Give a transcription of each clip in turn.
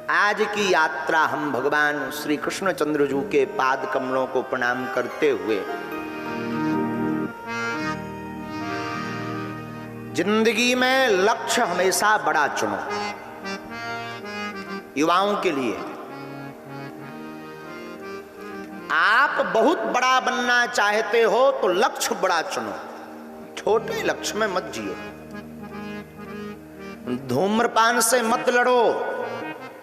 आज की यात्रा हम भगवान श्री कृष्णचंद्र जी के पाद कमलों को प्रणाम करते हुए जिंदगी में लक्ष्य हमेशा बड़ा चुनो। युवाओं के लिए आप बहुत बड़ा बनना चाहते हो तो लक्ष्य बड़ा चुनो, छोटे लक्ष्य में मत जियो। धूम्रपान से मत लड़ो,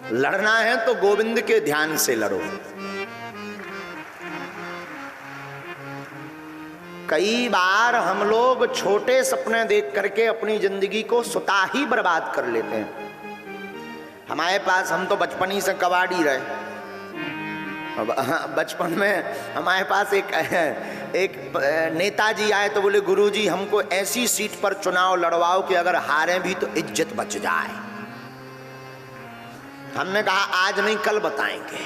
लड़ना है तो गोविंद के ध्यान से लड़ो। कई बार हम लोग छोटे सपने देख करके अपनी जिंदगी को स्वतः ही बर्बाद कर लेते हैं। हमारे पास, हम तो बचपन ही से कबाड़ी रहे। बचपन में हमारे पास एक नेताजी आए तो बोले, गुरुजी हमको ऐसी सीट पर चुनाव लड़वाओ कि अगर हारे भी तो इज्जत बच जाए। हमने कहा आज नहीं कल बताएंगे।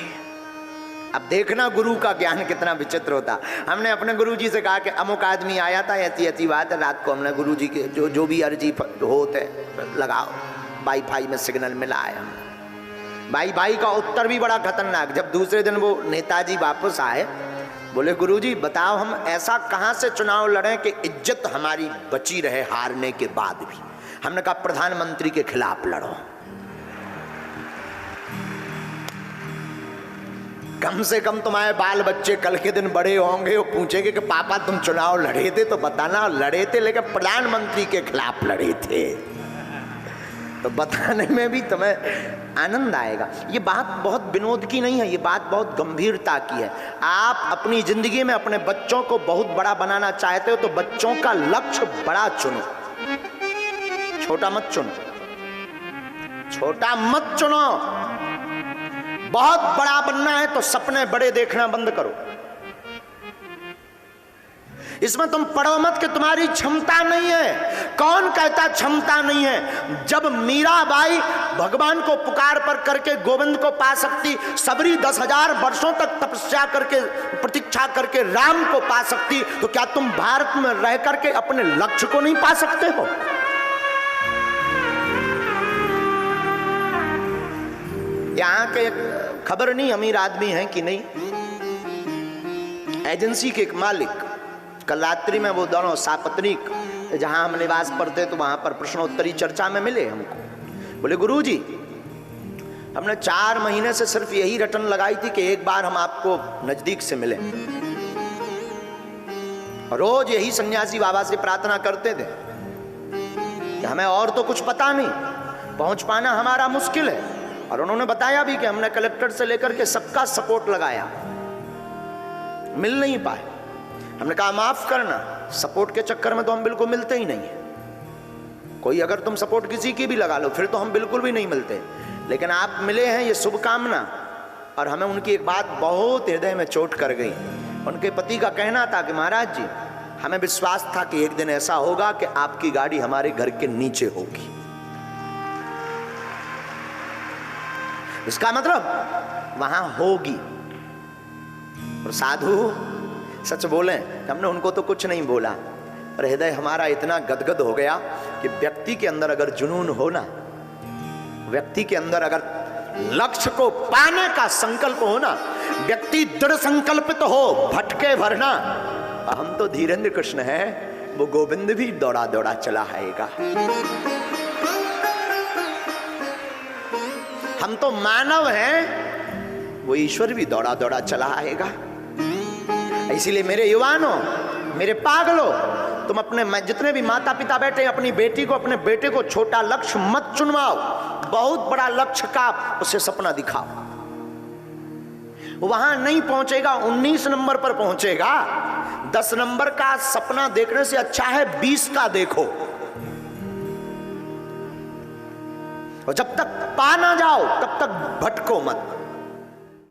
अब देखना गुरु का ज्ञान कितना विचित्र होता। हमने अपने गुरुजी से कहा कि अमुक आदमी आया था, ऐसी ऐसी बात है। रात को हमने गुरुजी के जो भी अर्जी होते लगाओ, वाईफाई में सिग्नल मिला आया। भाई का उत्तर भी बड़ा खतरनाक। जब दूसरे दिन वो नेताजी वापस आए, बोले गुरुजी बताओ हम ऐसा कहां से चुनाव लड़ें कि इज्जत हमारी बची रहे हारने के बाद भी। हमने कहा प्रधानमंत्री के खिलाफ लड़ो। कम से कम तुम्हारे बाल बच्चे कल के दिन बड़े होंगे, वो पूछेंगे कि पापा तुम चुनाव लड़े थे तो बताना। लड़े थे लेकिन प्रधानमंत्री के खिलाफ लड़े थे, तो बताने में भी तुम्हें आनंद आएगा। ये बात बहुत विनोद की नहीं है, ये बात बहुत गंभीरता की है। आप अपनी जिंदगी में अपने बच्चों को बहुत बड़ा बनाना चाहते हो तो बच्चों का लक्ष्य बड़ा चुनो, छोटा मत चुनो। छोटा मत चुनो। बहुत बड़ा बनना है तो सपने बड़े देखना बंद करो। इसमें तुम पढ़ो मत कि तुम्हारी क्षमता नहीं है। कौन कहता क्षमता नहीं है? जब मीराबाई भगवान को पुकार पर करके गोविंद को पा सकती, सबरी 10,000 वर्षों तक तपस्या करके प्रतीक्षा करके राम को पा सकती, तो क्या तुम भारत में रह करके अपने लक्ष्य को नहीं पा सकते हो? यहाँ के खबर नहीं अमीर आदमी हैं कि नहीं, एजेंसी के एक मालिक कल रात्रि में वो दोनों सापत्नीक जहां हम निवास करते तो वहां पर प्रश्नोत्तरी चर्चा में मिले हमको। बोले गुरुजी हमने 4 महीने से सिर्फ यही रटन लगाई थी कि एक बार हम आपको नजदीक से मिले। रोज यही सन्यासी बाबा से प्रार्थना करते थे कि हमें और तो कुछ पता नहीं, पहुंच पाना हमारा मुश्किल है। और उन्होंने बताया भी कि हमने कलेक्टर से लेकर के सबका सपोर्ट लगाया, मिल नहीं पाए। हमने कहा माफ करना, सपोर्ट के चक्कर में तो हम बिल्कुल मिलते ही नहीं है। कोई अगर तुम सपोर्ट किसी की भी लगा लो फिर तो हम बिल्कुल भी नहीं मिलते, लेकिन आप मिले हैं ये शुभकामना। और हमें उनकी एक बात बहुत हृदय में चोट कर गई। उनके पति का कहना था कि महाराज जी हमें विश्वास था कि एक दिन ऐसा होगा कि आपकी गाड़ी हमारे घर के नीचे होगी। इसका मतलब वहां होगी। और साधु सच बोले, हमने उनको तो कुछ नहीं बोला, पर हृदय हमारा इतना गदगद हो गया कि व्यक्ति के अंदर अगर जुनून हो ना, व्यक्ति के अंदर अगर लक्ष्य को पाने का संकल्प हो ना, व्यक्ति दृढ़ संकल्पित हो, भटके भरना। हम तो धीरेन्द्र कृष्ण है, वो गोविंद भी दौड़ा दौड़ा चला आएगा। हम तो मानव हैं, वो ईश्वर भी दौड़ा दौड़ा चला आएगा। इसीलिए मेरे युवानों, मेरे पागलों, तुम अपने जितने भी माता पिता बैठे, अपनी बेटी को अपने बेटे को छोटा लक्ष्य मत चुनवाओ, बहुत बड़ा लक्ष्य का उसे सपना दिखाओ। वहां नहीं पहुंचेगा, 19 नंबर पर पहुंचेगा। 10 नंबर का सपना देखने से अच्छा है 20 का देखो। और जब तक पा ना जाओ तब तक भटको मत।